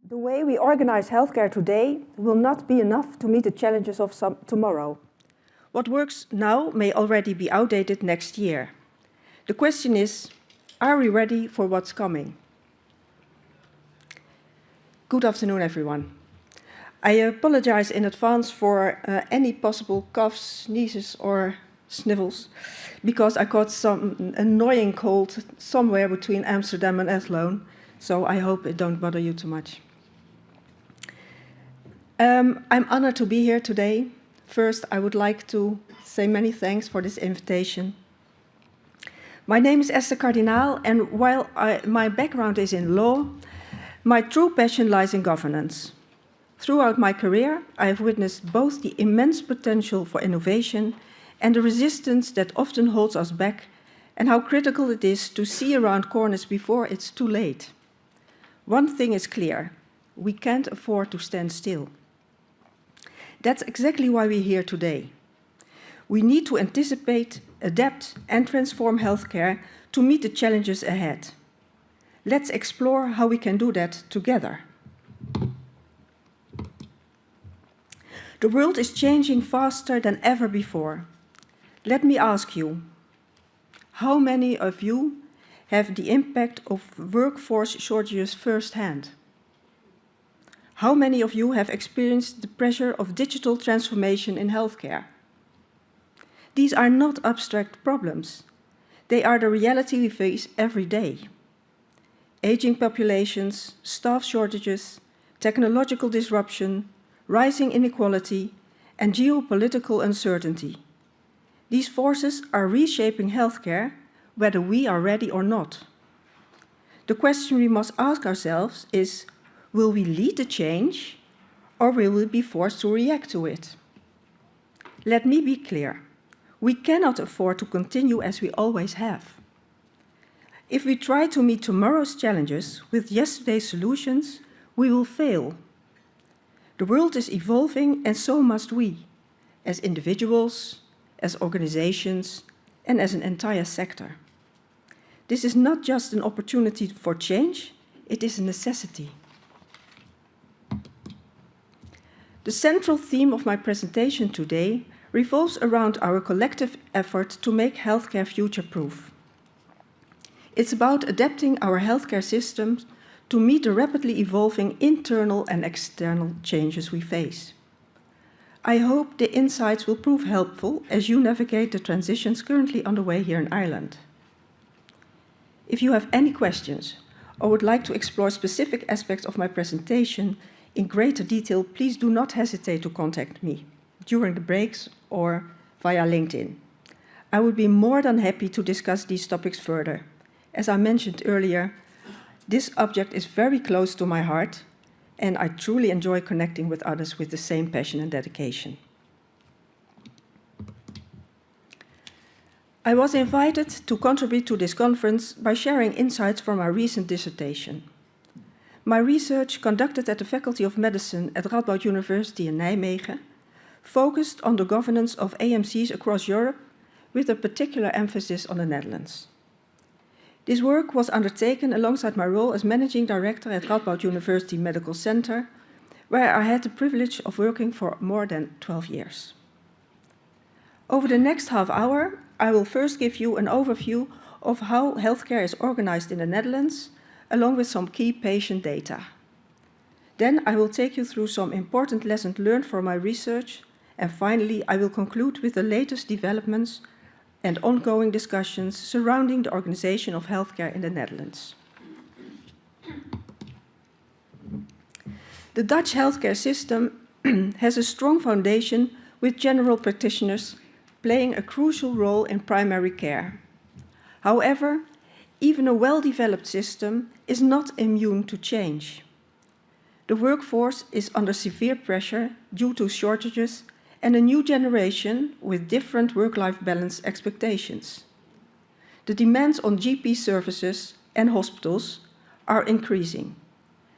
The way we organize healthcare today will not be enough to meet the challenges of tomorrow. What works now may already be outdated next year. The question is, are we ready for what's coming? Good afternoon, everyone. I apologize in advance for any possible coughs, sneezes, or snivels, because I caught some annoying cold somewhere between Amsterdam and Athlone, so I hope it don't bother you too much. I'm honored to be here today. First, I would like to say many thanks for this invitation. My name is Ester Cardinaal, and while my background is in law, my true passion lies in governance. Throughout my career, I have witnessed both the immense potential for innovation and the resistance that often holds us back, and how critical it is to see around corners before it's too late. One thing is clear: we can't afford to stand still. That's exactly why we're here today. We need to anticipate, adapt, and transform healthcare to meet the challenges ahead. Let's explore how we can do that together. The world is changing faster than ever before. Let me ask you, how many of you have the impact of workforce shortages firsthand? How many of you have experienced the pressure of digital transformation in healthcare? These are not abstract problems. They are the reality we face every day. Aging populations, staff shortages, technological disruption, rising inequality, and geopolitical uncertainty. These forces are reshaping healthcare, whether we are ready or not. The question we must ask ourselves is, will we lead the change, or will we be forced to react to it? Let me be clear. We cannot afford to continue as we always have. If we try to meet tomorrow's challenges with yesterday's solutions, we will fail. The world is evolving, and so must we, as individuals, as organizations, and as an entire sector. This is not just an opportunity for change, it is a necessity. The central theme of my presentation today revolves around our collective effort to make healthcare future-proof. It's about adapting our healthcare systems to meet the rapidly evolving internal and external changes we face. I hope the insights will prove helpful as you navigate the transitions currently underway here in Ireland. If you have any questions or would like to explore specific aspects of my presentation in greater detail, please do not hesitate to contact me during the breaks or via LinkedIn. I would be more than happy to discuss these topics further. As I mentioned earlier, this object is very close to my heart, and I truly enjoy connecting with others with the same passion and dedication. I was invited to contribute to this conference by sharing insights from my recent dissertation. My research, conducted at the Faculty of Medicine at Radboud University in Nijmegen, focused on the governance of AMCs across Europe, with a particular emphasis on the Netherlands. This work was undertaken alongside my role as Managing Director at Radboud University Medical Center, where I had the privilege of working for more than 12 years. Over the next half hour, I will first give you an overview of how healthcare is organized in the Netherlands, along with some key patient data. Then I will take you through some important lessons learned from my research, and finally I will conclude with the latest developments and ongoing discussions surrounding the organization of healthcare in the Netherlands. The Dutch healthcare system has a strong foundation, with general practitioners playing a crucial role in primary care. However, even a well-developed system is not immune to change. The workforce is under severe pressure due to shortages and a new generation with different work-life balance expectations. The demands on GP services and hospitals are increasing,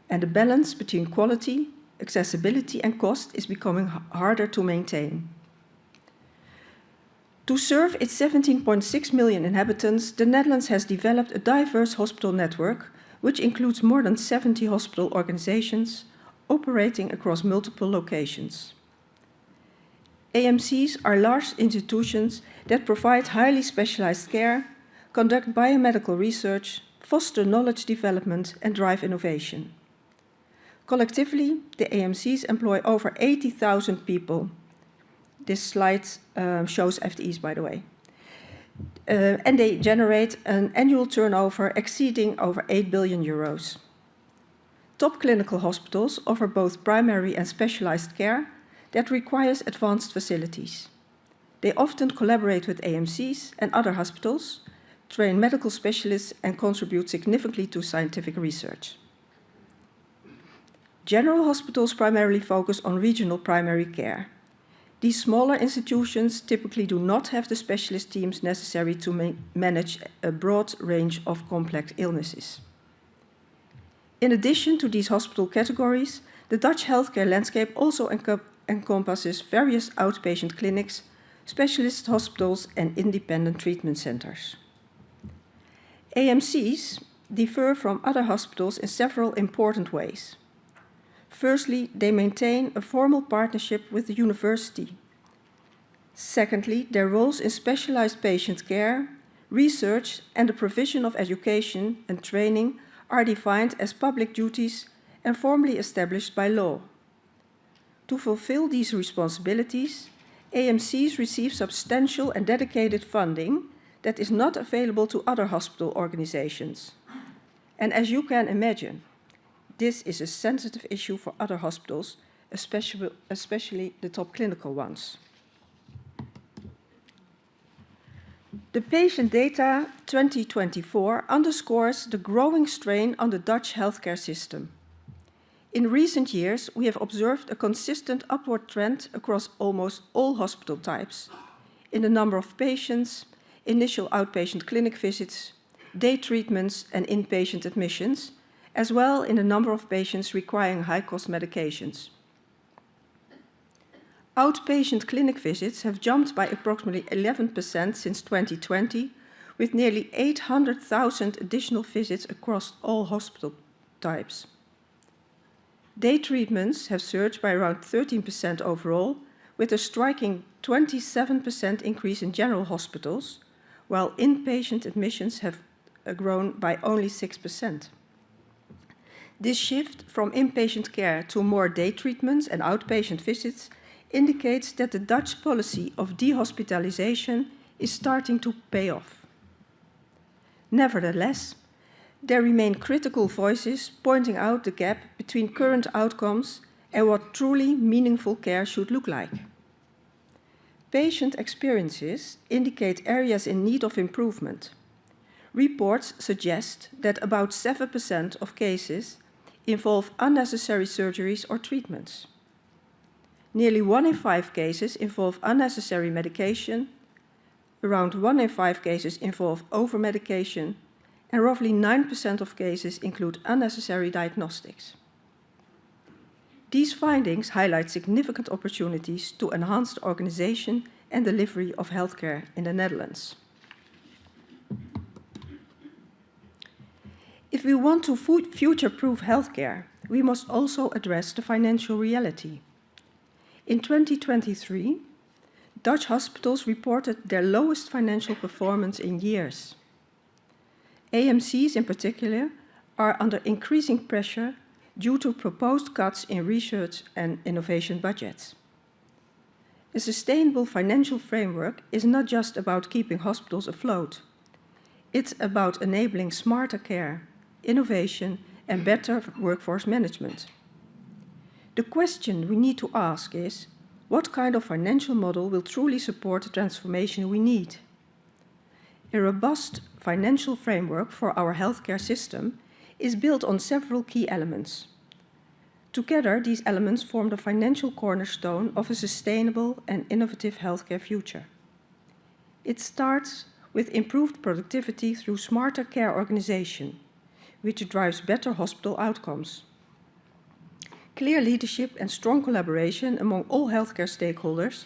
and the balance between quality, accessibility, and cost is becoming harder to maintain. To serve its 17.6 million inhabitants, the Netherlands has developed a diverse hospital network which includes more than 70 hospital organizations operating across multiple locations. AMCs are large institutions that provide highly specialized care, conduct biomedical research, foster knowledge development, and drive innovation. Collectively, the AMCs employ over 80,000 people. This slide shows FTEs, by the way. And they generate an annual turnover exceeding over 8 billion euros. Top clinical hospitals offer both primary and specialized care that requires advanced facilities. They often collaborate with AMCs and other hospitals, train medical specialists, and contribute significantly to scientific research. General hospitals primarily focus on regional primary care. These smaller institutions typically do not have the specialist teams necessary to manage a broad range of complex illnesses. In addition to these hospital categories, the Dutch healthcare landscape also encompasses various outpatient clinics, specialist hospitals, and independent treatment centers. AMCs differ from other hospitals in several important ways. Firstly, they maintain a formal partnership with the university. Secondly, their roles in specialized patient care, research, and the provision of education and training are defined as public duties and formally established by law. To fulfill these responsibilities, AMCs receive substantial and dedicated funding that is not available to other hospital organizations. And as you can imagine, this is a sensitive issue for other hospitals, especially the top clinical ones. The patient data 2024 underscores the growing strain on the Dutch healthcare system. In recent years, we have observed a consistent upward trend across almost all hospital types in the number of patients, initial outpatient clinic visits, day treatments, and inpatient admissions, as well in the number of patients requiring high-cost medications. Outpatient clinic visits have jumped by approximately 11% since 2020, with nearly 800,000 additional visits across all hospital types. Day treatments have surged by around 13% overall, with a striking 27% increase in general hospitals, while inpatient admissions have grown by only 6%. This shift from inpatient care to more day treatments and outpatient visits indicates that the Dutch policy of dehospitalization is starting to pay off. Nevertheless, there remain critical voices pointing out the gap between current outcomes and what truly meaningful care should look like. Patient experiences indicate areas in need of improvement. Reports suggest that about 7% of cases involve unnecessary surgeries or treatments. Nearly 1 in 5 cases involve unnecessary medication, around 1 in 5 cases involve over-medication, and roughly 9% of cases include unnecessary diagnostics. These findings highlight significant opportunities to enhance the organization and delivery of healthcare in the Netherlands. If we want to future-proof healthcare, we must also address the financial reality. In 2023, Dutch hospitals reported their lowest financial performance in years. AMCs in particular are under increasing pressure due to proposed cuts in research and innovation budgets. A sustainable financial framework is not just about keeping hospitals afloat. It's about enabling smarter care, innovation, and better workforce management. The question we need to ask is, what kind of financial model will truly support the transformation we need? A robust financial framework for our healthcare system is built on several key elements. Together, these elements form the financial cornerstone of a sustainable and innovative healthcare future. It starts with improved productivity through smarter care organization, which drives better hospital outcomes. Clear leadership and strong collaboration among all healthcare stakeholders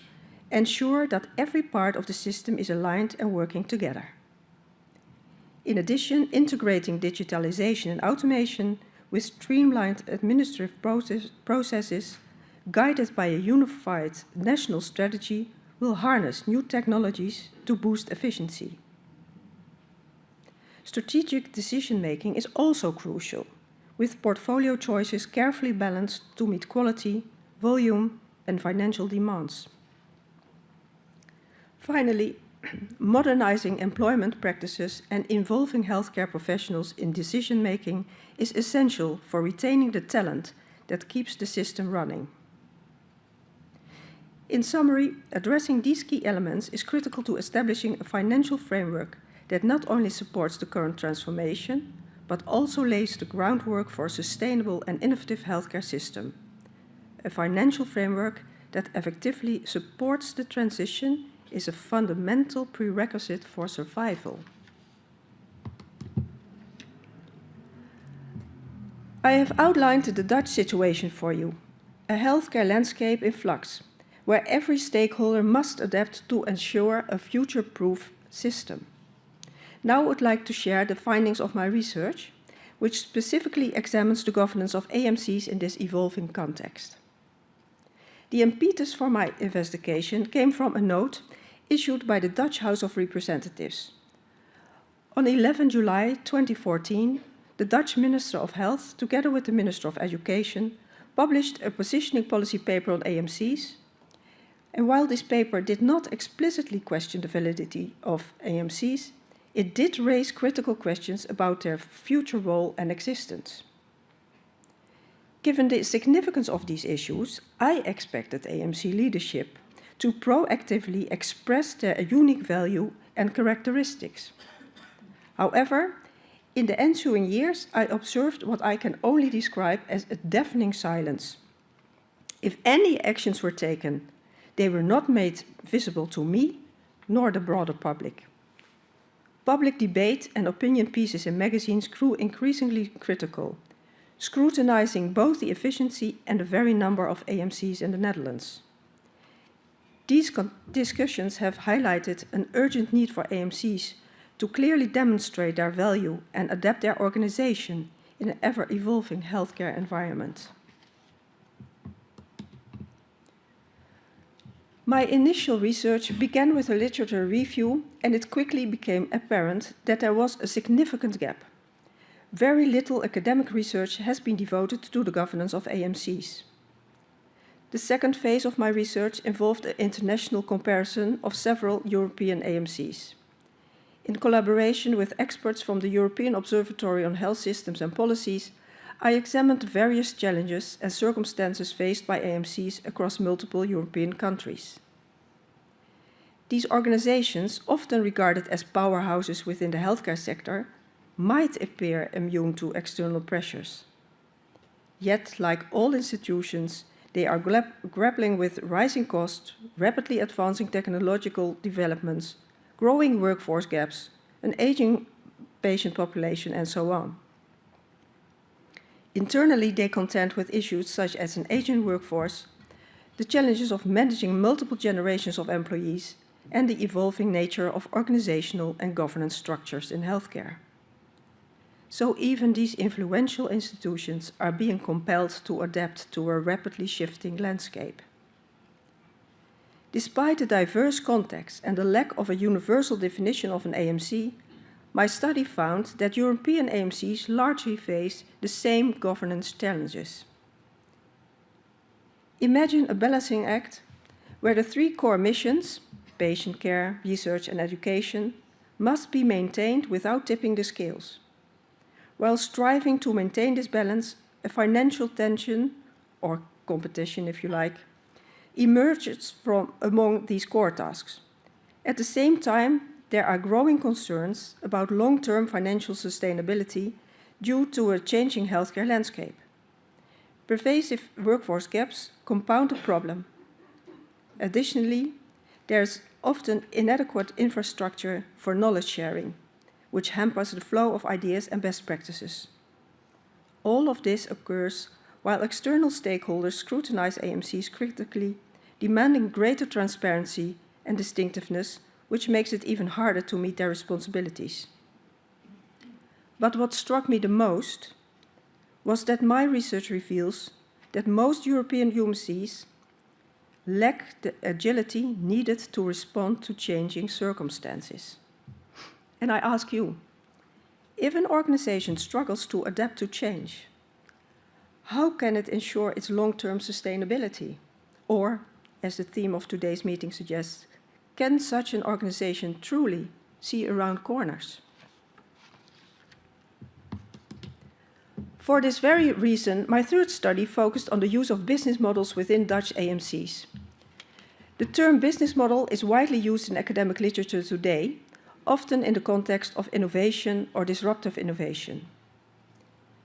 ensure that every part of the system is aligned and working together. In addition, integrating digitalization and automation with streamlined administrative processes guided by a unified national strategy will harness new technologies to boost efficiency. Strategic decision-making is also crucial, with portfolio choices carefully balanced to meet quality, volume, and financial demands. Finally, modernizing employment practices and involving healthcare professionals in decision-making is essential for retaining the talent that keeps the system running. In summary, addressing these key elements is critical to establishing a financial framework that not only supports the current transformation, but also lays the groundwork for a sustainable and innovative healthcare system. A financial framework that effectively supports the transition is a fundamental prerequisite for survival. I have outlined the Dutch situation for you, a healthcare landscape in flux, where every stakeholder must adapt to ensure a future-proof system. Now I would like to share the findings of my research, which specifically examines the governance of AMCs in this evolving context. The impetus for my investigation came from a note issued by the Dutch House of Representatives. On 11 July 2014, the Dutch Minister of Health, together with the Minister of Education, published a positioning policy paper on AMCs. And while this paper did not explicitly question the validity of AMCs, it did raise critical questions about their future role and existence. Given the significance of these issues, I expected AMC leadership to proactively express their unique value and characteristics. However, in the ensuing years, I observed what I can only describe as a deafening silence. If any actions were taken, they were not made visible to me nor the broader public. Public debate and opinion pieces in magazines grew increasingly critical, scrutinizing both the efficiency and the very number of AMCs in the Netherlands. These discussions have highlighted an urgent need for AMCs to clearly demonstrate their value and adapt their organization in an ever-evolving healthcare environment. My initial research began with a literature review, and it quickly became apparent that there was a significant gap. Very little academic research has been devoted to the governance of AMCs. The second phase of my research involved an international comparison of several European AMCs. In collaboration with experts from the European Observatory on Health Systems and Policies, I examined various challenges and circumstances faced by AMCs across multiple European countries. These organizations, often regarded as powerhouses within the healthcare sector, might appear immune to external pressures. Yet, like all institutions, they are grappling with rising costs, rapidly advancing technological developments, growing workforce gaps, an aging patient population, and so on. Internally, they contend with issues such as an aging workforce, the challenges of managing multiple generations of employees, and the evolving nature of organizational and governance structures in healthcare. So even these influential institutions are being compelled to adapt to a rapidly shifting landscape. Despite the diverse context and the lack of a universal definition of an AMC, my study found that European AMCs largely face the same governance challenges. Imagine a balancing act where the three core missions, patient care, research, and education, must be maintained without tipping the scales. While striving to maintain this balance, a financial tension, or competition if you like, emerges from among these core tasks. At the same time, there are growing concerns about long-term financial sustainability due to a changing healthcare landscape. Pervasive workforce gaps compound the problem. Additionally, there's often inadequate infrastructure for knowledge sharing, which hampers the flow of ideas and best practices. All of this occurs while external stakeholders scrutinize AMCs critically, demanding greater transparency and distinctiveness, which makes it even harder to meet their responsibilities. But what struck me the most was that my research reveals that most European UMCs lack the agility needed to respond to changing circumstances. And I ask you, if an organization struggles to adapt to change, how can it ensure its long-term sustainability? Or, as the theme of today's meeting suggests, can such an organization truly see around corners? For this very reason, my third study focused on the use of business models within Dutch AMCs. The term business model is widely used in academic literature today, often in the context of innovation or disruptive innovation.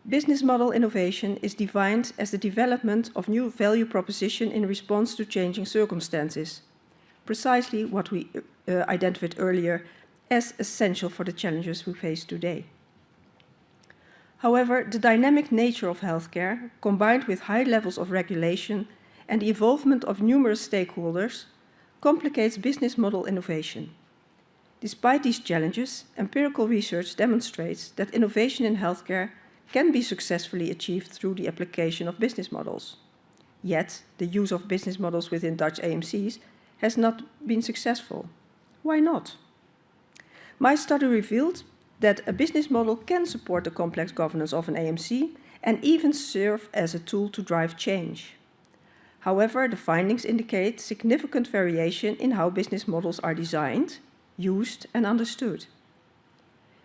Business model innovation is defined as the development of new value proposition in response to changing circumstances, precisely what we identified earlier as essential for the challenges we face today. However, the dynamic nature of healthcare, combined with high levels of regulation and the involvement of numerous stakeholders, complicates business model innovation. Despite these challenges, empirical research demonstrates that innovation in healthcare can be successfully achieved through the application of business models. Yet, the use of business models within Dutch AMCs has not been successful. Why not? My study revealed that a business model can support the complex governance of an AMC and even serve as a tool to drive change. However, the findings indicate significant variation in how business models are designed, used, and understood.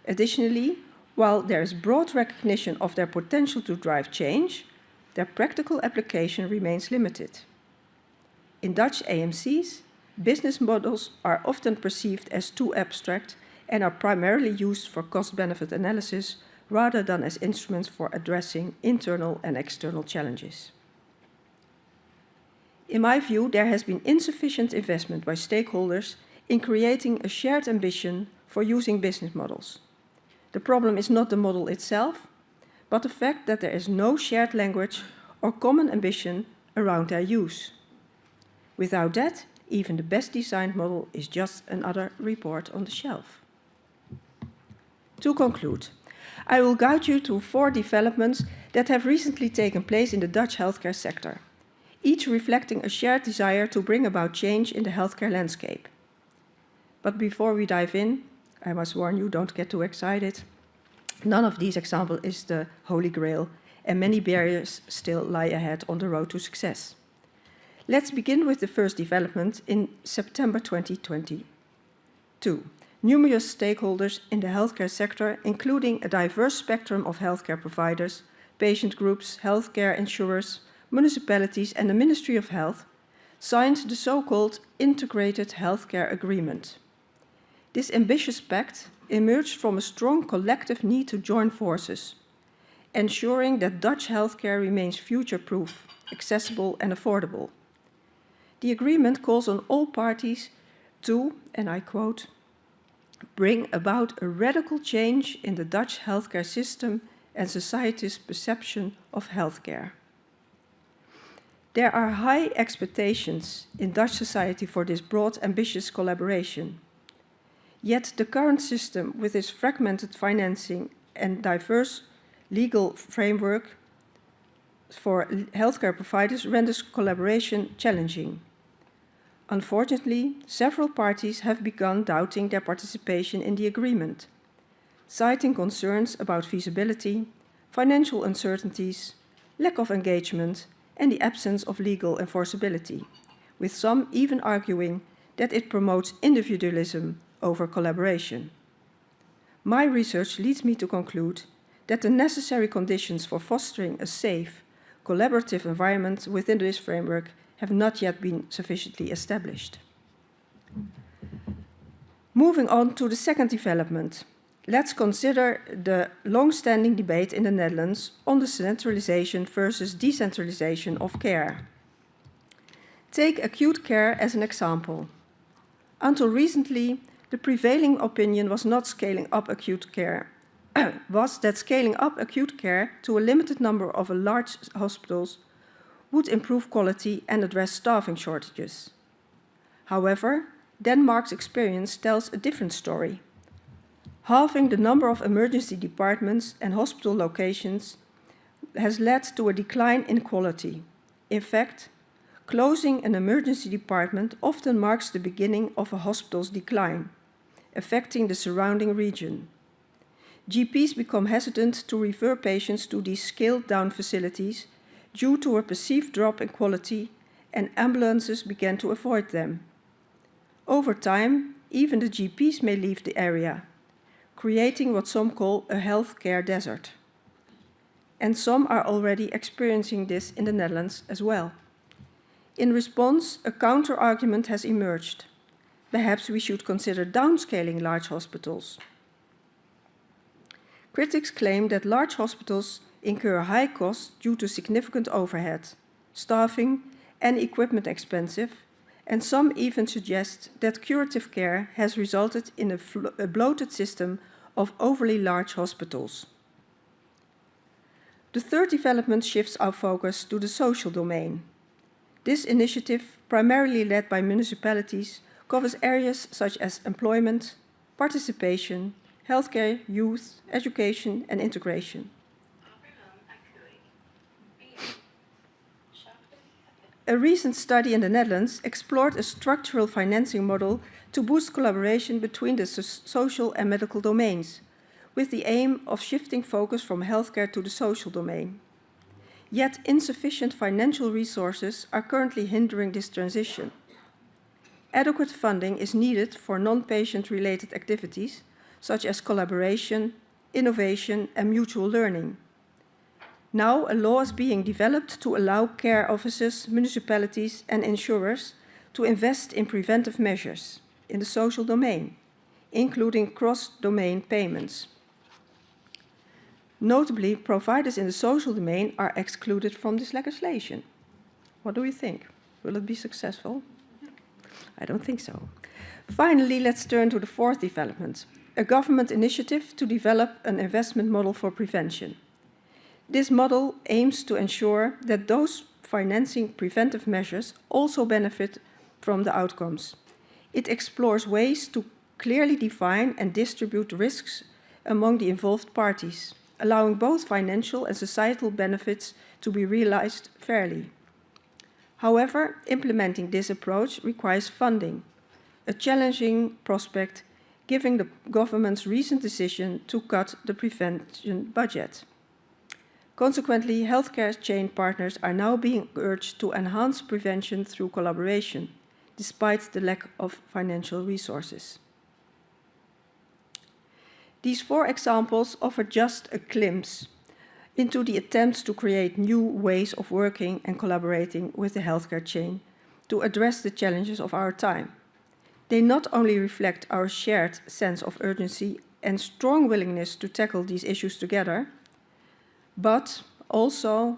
Additionally, while there is broad recognition of their potential to drive change, their practical application remains limited. In Dutch AMCs, business models are often perceived as too abstract and are primarily used for cost-benefit analysis rather than as instruments for addressing internal and external challenges. In my view, there has been insufficient investment by stakeholders in creating a shared ambition for using business models. The problem is not the model itself, but the fact that there is no shared language or common ambition around their use. Without that, even the best designed model is just another report on the shelf. To conclude, I will guide you through 4 developments that have recently taken place in the Dutch healthcare sector, each reflecting a shared desire to bring about change in the healthcare landscape. But before we dive in, I must warn you, don't get too excited. None of these examples is the Holy Grail, and many barriers still lie ahead on the road to success. Let's begin with the first development in September 2022. Numerous stakeholders in the healthcare sector, including a diverse spectrum of healthcare providers, patient groups, healthcare insurers, municipalities, and the Ministry of Health, signed the so-called Integrated Healthcare Agreement. This ambitious pact emerged from a strong collective need to join forces, ensuring that Dutch healthcare remains future-proof, accessible, and affordable. The agreement calls on all parties to, and I quote, bring about a radical change in the Dutch healthcare system and society's perception of healthcare. There are high expectations in Dutch society for this broad, ambitious collaboration. Yet the current system, with its fragmented financing and diverse legal framework for healthcare providers, renders collaboration challenging. Unfortunately, several parties have begun doubting their participation in the agreement, citing concerns about feasibility, financial uncertainties, lack of engagement, and the absence of legal enforceability, with some even arguing that it promotes individualism over collaboration. My research leads me to conclude that the necessary conditions for fostering a safe, collaborative environment within this framework have not yet been sufficiently established. Moving on to the second development, let's consider the long-standing debate in the Netherlands on the centralization versus decentralization of care. Take acute care as an example. Until recently, the prevailing opinion was not scaling up acute care, was that scaling up acute care to a limited number of large hospitals would improve quality and address staffing shortages. However, Denmark's experience tells a different story. Halving the number of emergency departments and hospital locations has led to a decline in quality. In fact, closing an emergency department often marks the beginning of a hospital's decline, affecting the surrounding region. GPs become hesitant to refer patients to these scaled-down facilities due to a perceived drop in quality, and ambulances began to avoid them. Over time, even the GPs may leave the area, creating what some call a healthcare desert. And some are already experiencing this in the Netherlands as well. In response, a counter-argument has emerged. Perhaps we should consider downscaling large hospitals. Critics claim that large hospitals incur high costs due to significant overhead, staffing, and equipment expenses, and some even suggest that curative care has resulted in a bloated system of overly large hospitals. The third development shifts our focus to the social domain. This initiative, primarily led by municipalities, covers areas such as employment, participation, healthcare, youth, education, and integration. A recent study in the Netherlands explored a structural financing model to boost collaboration between the social and medical domains, with the aim of shifting focus from healthcare to the social domain. Yet insufficient financial resources are currently hindering this transition. Adequate funding is needed for non-patient-related activities, such as collaboration, innovation, and mutual learning. Now, a law is being developed to allow care offices, municipalities, and insurers to invest in preventive measures in the social domain, including cross-domain payments. Notably, providers in the social domain are excluded from this legislation. What do you think? Will it be successful? I don't think so. Finally, let's turn to the fourth development, a government initiative to develop an investment model for prevention. This model aims to ensure that those financing preventive measures also benefit from the outcomes. It explores ways to clearly define and distribute risks among the involved parties, allowing both financial and societal benefits to be realized fairly. However, implementing this approach requires funding, a challenging prospect given the government's recent decision to cut the prevention budget. Consequently, healthcare chain partners are now being urged to enhance prevention through collaboration, despite the lack of financial resources. These four examples offer just a glimpse into the attempts to create new ways of working and collaborating with the healthcare chain to address the challenges of our time. They not only reflect our shared sense of urgency and strong willingness to tackle these issues together, but also,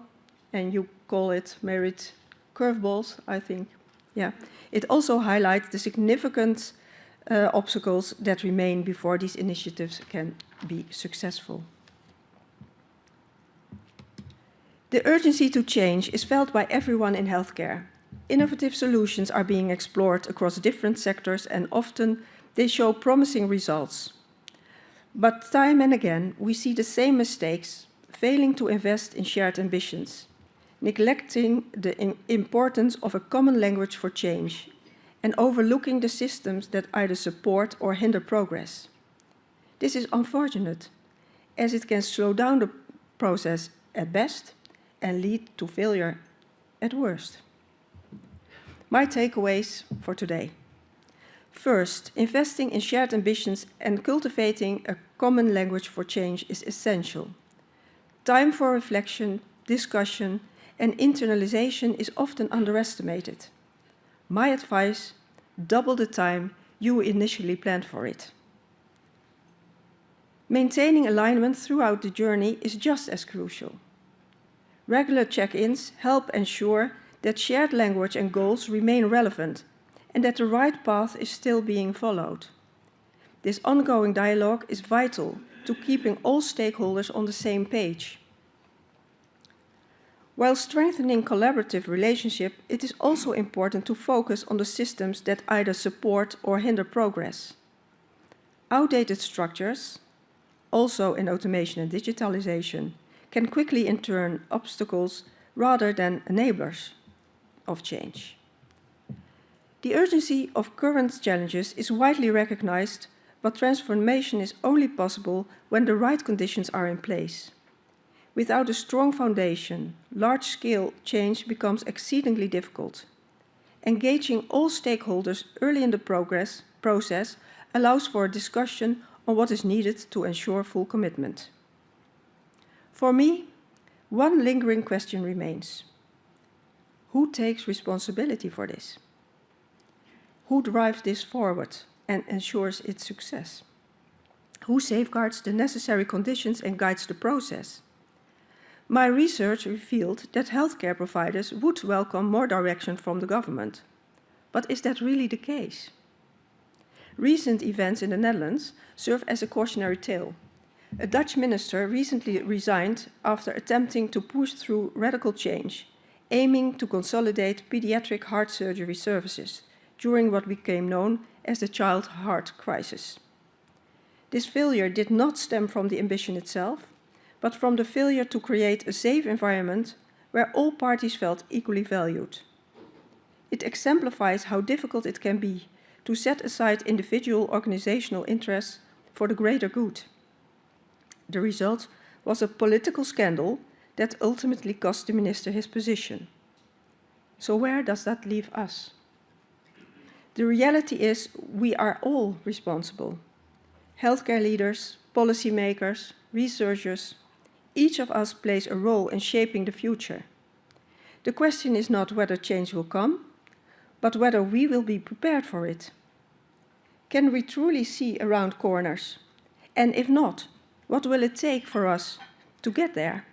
and you call it merit curveballs, I think, yeah, it also highlights the significant obstacles that remain before these initiatives can be successful. The urgency to change is felt by everyone in healthcare. Innovative solutions are being explored across different sectors, and often they show promising results. But time and again, we see the same mistakes, failing to invest in shared ambitions, neglecting the importance of a common language for change, and overlooking the systems that either support or hinder progress. This is unfortunate, as it can slow down the process at best and lead to failure at worst. My takeaways for today. First, investing in shared ambitions and cultivating a common language for change is essential. Time for reflection, discussion, and internalization is often underestimated. My advice, double the time you initially planned for it. Maintaining alignment throughout the journey is just as crucial. Regular check-ins help ensure that shared language and goals remain relevant and that the right path is still being followed. This ongoing dialogue is vital to keeping all stakeholders on the same page. While strengthening collaborative relationship, it is also important to focus on the systems that either support or hinder progress. Outdated structures, also in automation and digitalization, can quickly in turn obstacles rather than enablers of change. The urgency of current challenges is widely recognized, but transformation is only possible when the right conditions are in place. Without a strong foundation, large-scale change becomes exceedingly difficult. Engaging all stakeholders early in the process allows for a discussion on what is needed to ensure full commitment. For me, one lingering question remains. Who takes responsibility for this? Who drives this forward and ensures its success? Who safeguards the necessary conditions and guides the process? My research revealed that healthcare providers would welcome more direction from the government. But is that really the case? Recent events in the Netherlands serve as a cautionary tale. A Dutch minister recently resigned after attempting to push through radical change, aiming to consolidate pediatric heart surgery services during what became known as the child heart crisis. This failure did not stem from the ambition itself, but from the failure to create a safe environment where all parties felt equally valued. It exemplifies how difficult it can be to set aside individual organizational interests for the greater good. The result was a political scandal that ultimately cost the minister his position. So where does that leave us? The reality is we are all responsible. Healthcare leaders, policymakers, researchers, each of us plays a role in shaping the future. The question is not whether change will come, but whether we will be prepared for it. Can we truly see around corners? And if not, what will it take for us to get there?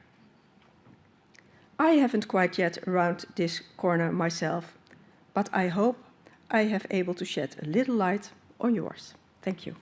I haven't quite yet around this corner myself, but I hope I have able to shed a little light on yours. Thank you.